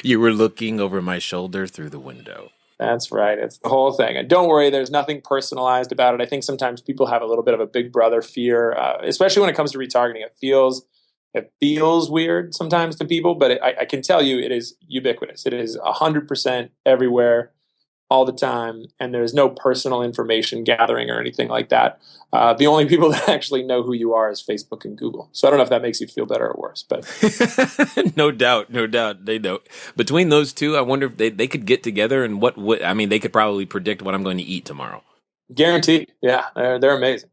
You were looking over my shoulder through the window. That's right. It's the whole thing. And don't worry, there's nothing personalized about it. I think sometimes people have a little bit of a big brother fear, especially when it comes to retargeting. It feels weird sometimes to people, but I can tell you it is ubiquitous. It is 100% everywhere, all the time, and there's no personal information gathering or anything like that. The only people that actually know who you are is Facebook and Google. So I don't know if that makes you feel better or worse, but no doubt, they know. Between those two, I wonder if they could get together and they could probably predict what I'm going to eat tomorrow. Guaranteed. Yeah, they're amazing.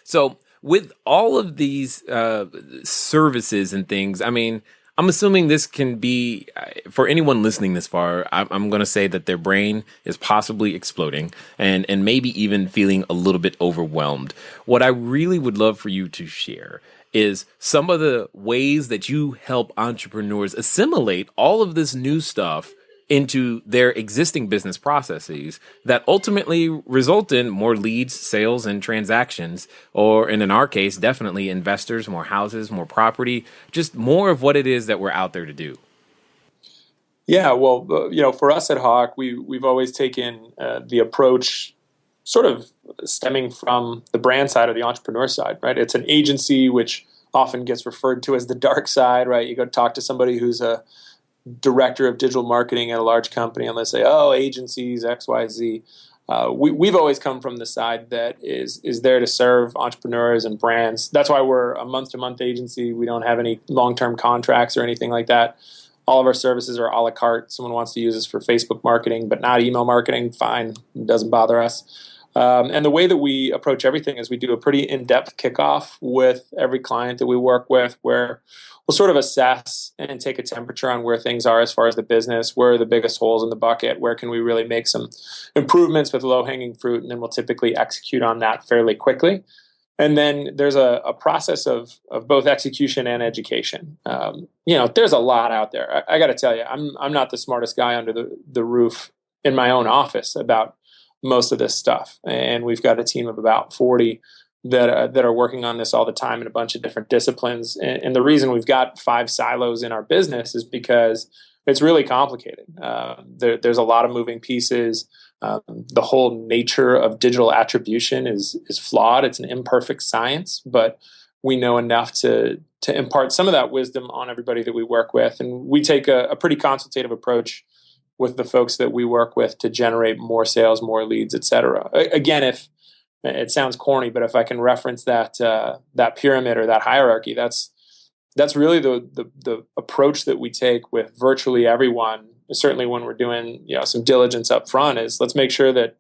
So with all of these services and things, I mean, I'm assuming this can be, for anyone listening this far, I'm going to say that their brain is possibly exploding and maybe even feeling a little bit overwhelmed. What I really would love for you to share is some of the ways that you help entrepreneurs assimilate all of this new stuff into their existing business processes that ultimately result in more leads, sales, and transactions, or in our case, definitely investors, more houses, more property, just more of what it is that we're out there to do. Yeah, well, for us at Hawke, we've always taken the approach sort of stemming from the brand side or the entrepreneur side, right? It's an agency which often gets referred to as the dark side, right? You go talk to somebody who's a director of digital marketing at a large company and let's say, oh, agencies, XYZ. We've always come from the side that is there to serve entrepreneurs and brands. That's why we're a month-to-month agency. We don't have any long-term contracts or anything like that. All of our services are a la carte. Someone wants to use us for Facebook marketing, but not email marketing, fine. It doesn't bother us. And the way that we approach everything is we do a pretty in-depth kickoff with every client that we work with, where we'll sort of assess and take a temperature on where things are as far as the business, where are the biggest holes in the bucket, where can we really make some improvements with low-hanging fruit, and then we'll typically execute on that fairly quickly. And then there's a process of both execution and education. There's a lot out there. I got to tell you, I'm not the smartest guy under the roof in my own office about most of this stuff. And we've got a team of about 40 that are working on this all the time in a bunch of different disciplines. And the reason we've got 5 silos in our business is because it's really complicated. There's a lot of moving pieces. The whole nature of digital attribution is flawed. It's an imperfect science, but we know enough to impart some of that wisdom on everybody that we work with. And we take a pretty consultative approach with the folks that we work with to generate more sales, more leads, et cetera. Again, if it sounds corny, but if I can reference that pyramid or that hierarchy, that's really the approach that we take with virtually everyone. Certainly when we're doing some diligence up front, is let's make sure that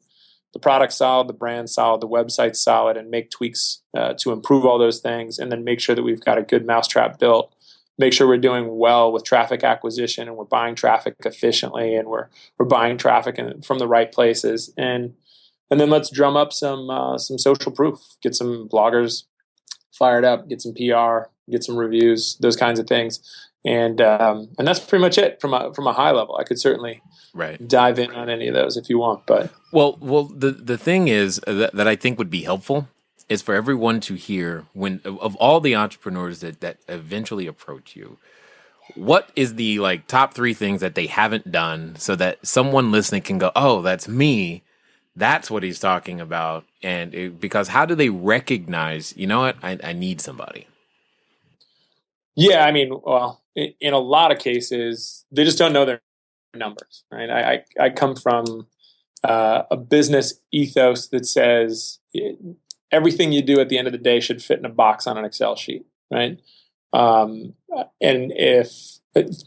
the product's solid, the brand's solid, the website's solid, and make tweaks to improve all those things, and then make sure that we've got a good mousetrap built. Make sure we're doing well with traffic acquisition, and we're buying traffic efficiently, and we're buying traffic from the right places, and then let's drum up some social proof, get some bloggers fired up, get some PR, get some reviews, those kinds of things. And that's pretty much it from a high level. I could certainly dive in on any of those if you want. But well, the thing is that I think would be helpful is for everyone to hear, when of all the entrepreneurs that eventually approach you, what is the top 3 things that they haven't done, so that someone listening can go, oh, that's me. That's what he's talking about. And because how do they recognize, you know what, I need somebody? Yeah, I mean, well, in a lot of cases, they just don't know their numbers, right? I come from a business ethos that says everything you do at the end of the day should fit in a box on an Excel sheet, right? And if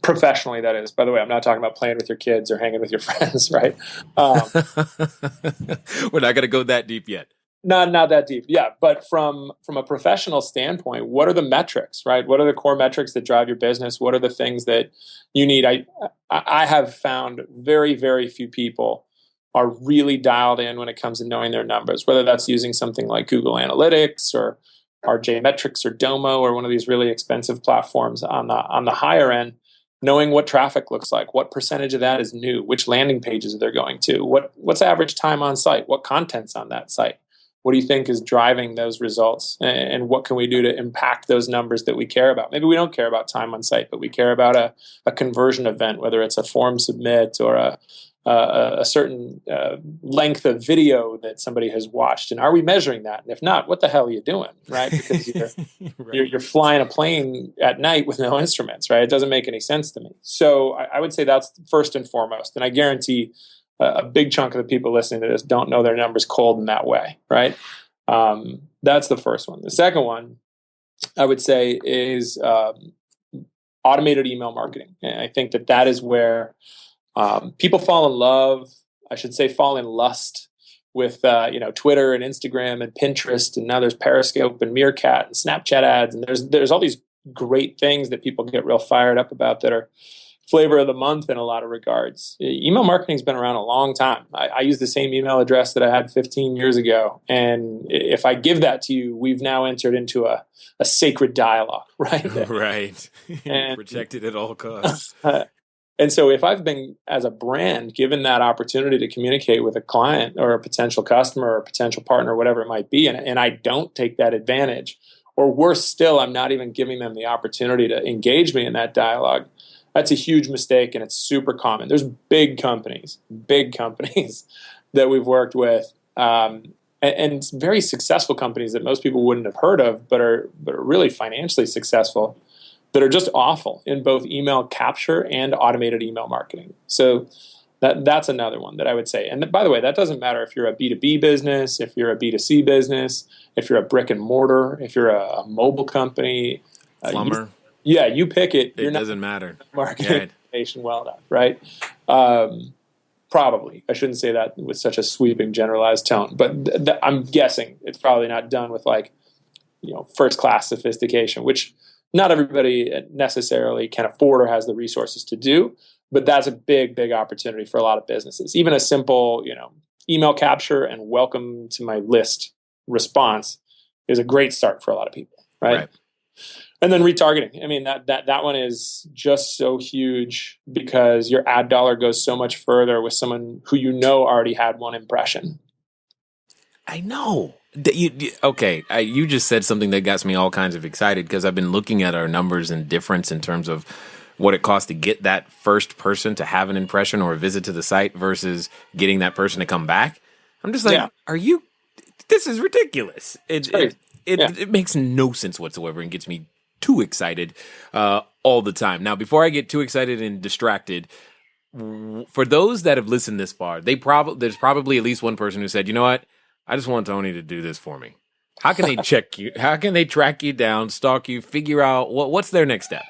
professionally, that is, by the way, I'm not talking about playing with your kids or hanging with your friends, right? We're not going to go that deep yet. Not that deep. Yeah. But from a professional standpoint, what are the metrics, right? What are the core metrics that drive your business? What are the things that you need? I have found very, very few people are really dialed in when it comes to knowing their numbers, whether that's using something like Google Analytics or RJ Metrics or Domo or one of these really expensive platforms on the higher end, knowing what traffic looks like, what percentage of that is new, which landing pages they're going to, what's average time on site, what content's on that site. What do you think is driving those results? And what can we do to impact those numbers that we care about? Maybe we don't care about time on site, but we care about a conversion event, whether it's a form submit or a certain length of video that somebody has watched. And are we measuring that? And if not, what the hell are you doing, right? Because you're flying a plane at night with no instruments, right? It doesn't make any sense to me. So I would say that's first and foremost. And I guarantee a big chunk of the people listening to this don't know their numbers cold in that way, right? That's the first one. The second one, I would say, is automated email marketing. And I think that is where people fall in love, I should say fall in lust with Twitter and Instagram and Pinterest, and now there's Periscope and Meerkat and Snapchat ads, and there's all these great things that people get real fired up about that are flavor of the month in a lot of regards. Email marketing's been around a long time. I use the same email address that I had 15 years ago. And if I give that to you, we've now entered into a sacred dialogue, right? Right. And protected at all costs. And so if I've been, as a brand, given that opportunity to communicate with a client or a potential customer or a potential partner, whatever it might be, and I don't take that advantage, or worse still, I'm not even giving them the opportunity to engage me in that dialogue, that's a huge mistake, and it's super common. There's big companies that we've worked with, and very successful companies that most people wouldn't have heard of, but are really financially successful, that are just awful in both email capture and automated email marketing. So that's another one that I would say. And by the way, that doesn't matter if you're a B2B business, if you're a B2C business, if you're a brick and mortar, if you're a mobile company, plumber. You pick it. It doesn't matter. Marketing information well enough, right? Probably. I shouldn't say that with such a sweeping, generalized tone, but I'm guessing it's probably not done with like, first class sophistication, which not everybody necessarily can afford or has the resources to do. But that's a big, big opportunity for a lot of businesses. Even a simple, email capture and welcome to my list response is a great start for a lot of people, right? And then retargeting. I mean, that one is just so huge because your ad dollar goes so much further with someone who already had one impression. I know. You just said something that got me all kinds of excited because I've been looking at our numbers and difference in terms of what it costs to get that first person to have an impression or a visit to the site versus getting that person to come back. I'm just like, this is ridiculous. It makes no sense whatsoever and gets me too excited all the time. Now, before I get too excited and distracted, for those that have listened this far, there's probably at least one person who said, you know what? I just want Tony to do this for me. How can they check you? How can they track you down, stalk you, figure out what's their next step?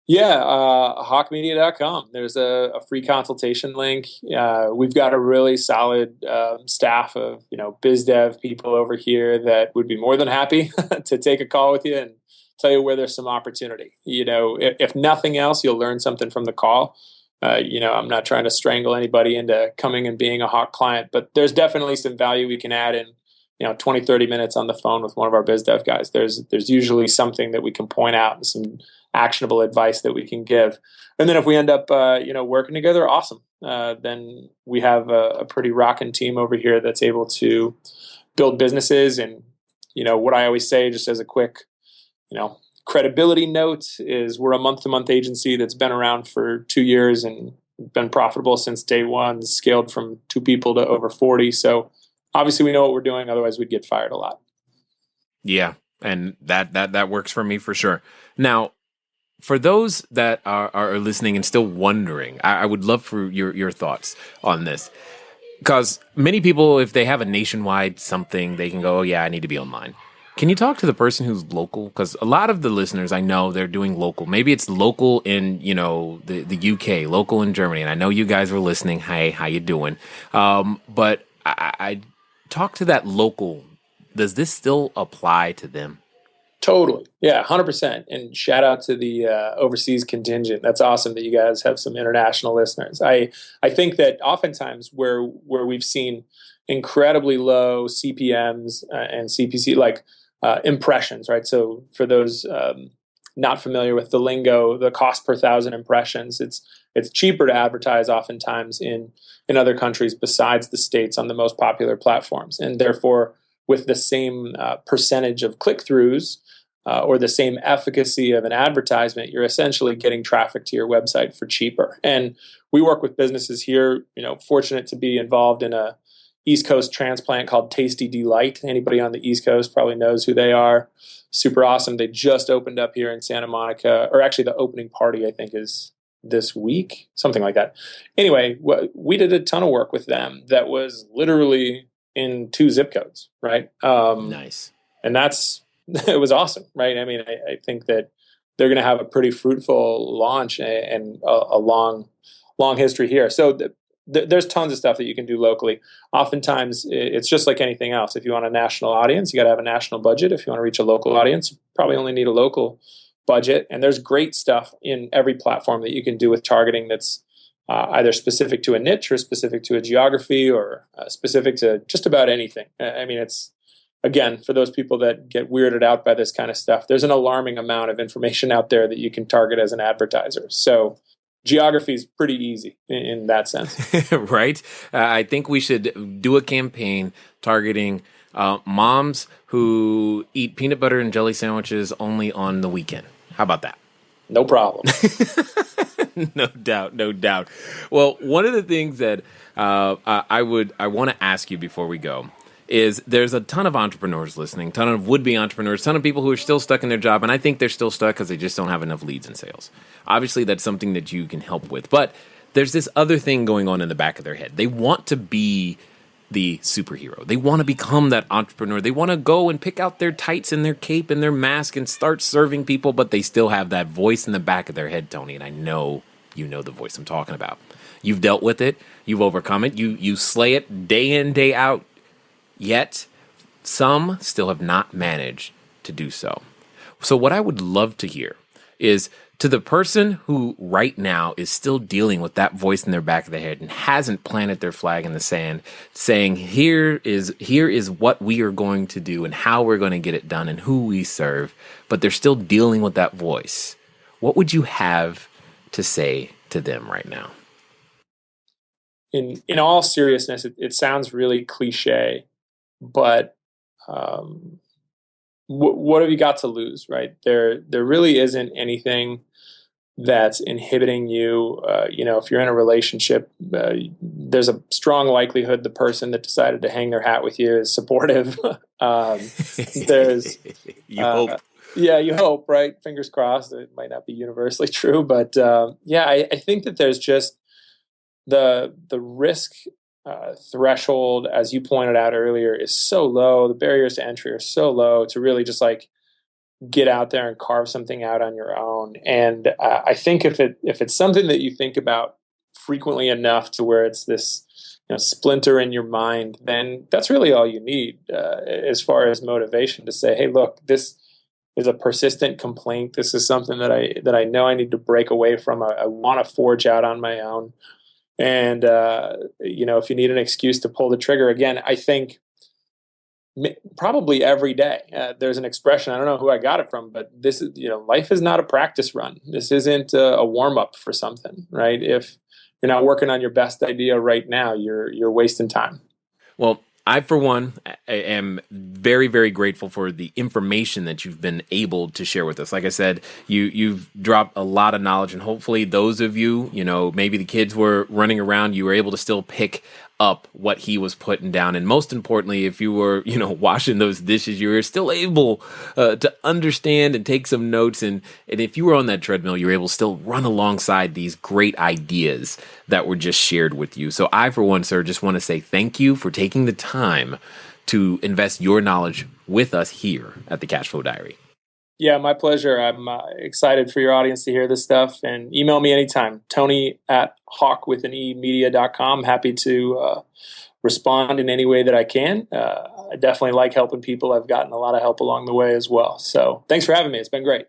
Yeah, hawkemedia.com. There's a free consultation link. We've got a really solid staff of biz dev people over here that would be more than happy to take a call with you and tell you where there's some opportunity. If nothing else, you'll learn something from the call. I'm not trying to strangle anybody into coming and being a Hawke client, but there's definitely some value we can add in 20, 30 minutes on the phone with one of our biz dev guys. There's usually something that we can point out and some actionable advice that we can give. And then if we end up, working together, awesome. Then we have a pretty rocking team over here that's able to build businesses. And, what I always say, just as a quick, credibility note, is we're a month-to-month agency that's been around for 2 years and been profitable since day one, scaled from 2 people to over 40. So obviously we know what we're doing. Otherwise we'd get fired a lot. Yeah. And that works for me for sure. Now, for those that are listening and still wondering, I would love for your thoughts on this. Because many people, if they have a nationwide something, they can go, oh, yeah, I need to be online. Can you talk to the person who's local? Because a lot of the listeners I know, they're doing local. Maybe it's local in, the UK, local in Germany. And I know you guys were listening. Hey, how you doing? But I talk to that local. Does this still apply to them? Totally. Yeah, 100%. And shout out to the overseas contingent. That's awesome that you guys have some international listeners. I think that oftentimes where we've seen incredibly low CPMs and CPC, like impressions, right? So for those not familiar with the lingo, the cost per 1,000 impressions, it's cheaper to advertise oftentimes in other countries besides the States on the most popular platforms. And therefore, with the same percentage of click-throughs or the same efficacy of an advertisement, you're essentially getting traffic to your website for cheaper. And we work with businesses here, fortunate to be involved in a East Coast transplant called Tasty Delight. Anybody on the East Coast probably knows who they are. Super awesome. They just opened up here in Santa Monica, or actually the opening party, I think, is this week, something like that. Anyway, we did a ton of work with them that was literally in 2 zip codes, right? Nice. And it was awesome, right? I mean, I think that they're going to have a pretty fruitful launch and a long history here. So there's tons of stuff that you can do locally. Oftentimes, it's just like anything else. If you want a national audience, you got to have a national budget. If you want to reach a local audience, you probably only need a local budget. And there's great stuff in every platform that you can do with targeting that's either specific to a niche or specific to a geography or specific to just about anything. I mean, it's, again, for those people that get weirded out by this kind of stuff, there's an alarming amount of information out there that you can target as an advertiser. So geography is pretty easy in that sense. Right? I think we should do a campaign targeting moms who eat peanut butter and jelly sandwiches only on the weekend. How about that? No problem. No doubt. Well, one of the things that I want to ask you before we go is there's a ton of entrepreneurs listening, ton of would-be entrepreneurs, ton of people who are still stuck in their job, and I think they're still stuck because they just don't have enough leads in sales. Obviously, that's something that you can help with, but there's this other thing going on in the back of their head. They want to be the superhero. They want to become that entrepreneur. They want to go and pick out their tights and their cape and their mask and start serving people, but they still have that voice in the back of their head, Tony, and I know you know the voice I'm talking about. You've dealt with it. You've overcome it. You slay it day in, day out. Yet, some still have not managed to do so. So what I would love to hear is, to the person who right now is still dealing with that voice in their back of the head and hasn't planted their flag in the sand, saying, here is what we are going to do and how we're going to get it done and who we serve, but they're still dealing with that voice. What would you have to say to them right now? In all seriousness, it sounds really cliche, but what have you got to lose, right? There really isn't anything that's inhibiting you. If you're in a relationship, there's a strong likelihood the person that decided to hang their hat with you is supportive. There's you hope. Yeah, you hope, right? Fingers crossed. It might not be universally true, but I think that there's just the risk threshold, as you pointed out earlier, is so low. The barriers to entry are so low to really just like get out there and carve something out on your own. And I think if it's something that you think about frequently enough to where it's this splinter in your mind, then that's really all you need as far as motivation to say, hey, look, this is a persistent complaint. This is something that I know I need to break away from. I want to forge out on my own. And if you need an excuse to pull the trigger, again, I think probably every day. There's an expression, I don't know who I got it from, but this is, life is not a practice run. This isn't a warm up for something, right? If you're not working on your best idea right now, you're wasting time. Well, I, for one, am very, very grateful for the information that you've been able to share with us. Like I said, you've dropped a lot of knowledge, and hopefully those of you, maybe the kids were running around, you were able to still pick up what he was putting down. And most importantly, if you were, washing those dishes, you were still able to understand and take some notes. And if you were on that treadmill, you were able to still run alongside these great ideas that were just shared with you. So I, for one, sir, just want to say thank you for taking the time to invest your knowledge with us here at the Cashflow Diary. Yeah, my pleasure. I'm excited for your audience to hear this stuff, and email me anytime. Tony at hawkemedia.com. Happy to respond in any way that I can. I definitely like helping people. I've gotten a lot of help along the way as well. So thanks for having me. It's been great.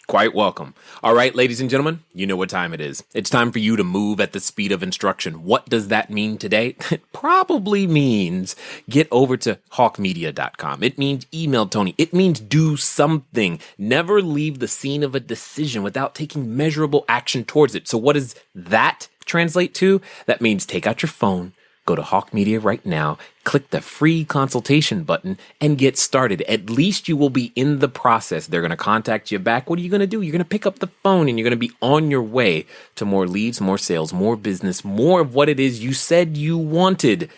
Quite welcome. All right, ladies and gentlemen, you know what time it is. It's time for you to move at the speed of instruction. What does that mean today? It probably means get over to hawkemedia.com. It means email Tony. It means do something. Never leave the scene of a decision without taking measurable action towards it. So what does that translate to? That means take out your phone, go to Hawke Media right now, click the free consultation button, and get started. At least you will be in the process. They're going to contact you back. What are you going to do? You're going to pick up the phone and you're going to be on your way to more leads, more sales, more business, more of what it is you said you wanted.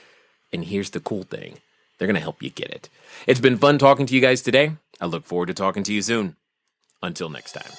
And here's the cool thing. They're going to help you get it. It's been fun talking to you guys today. I look forward to talking to you soon. Until next time.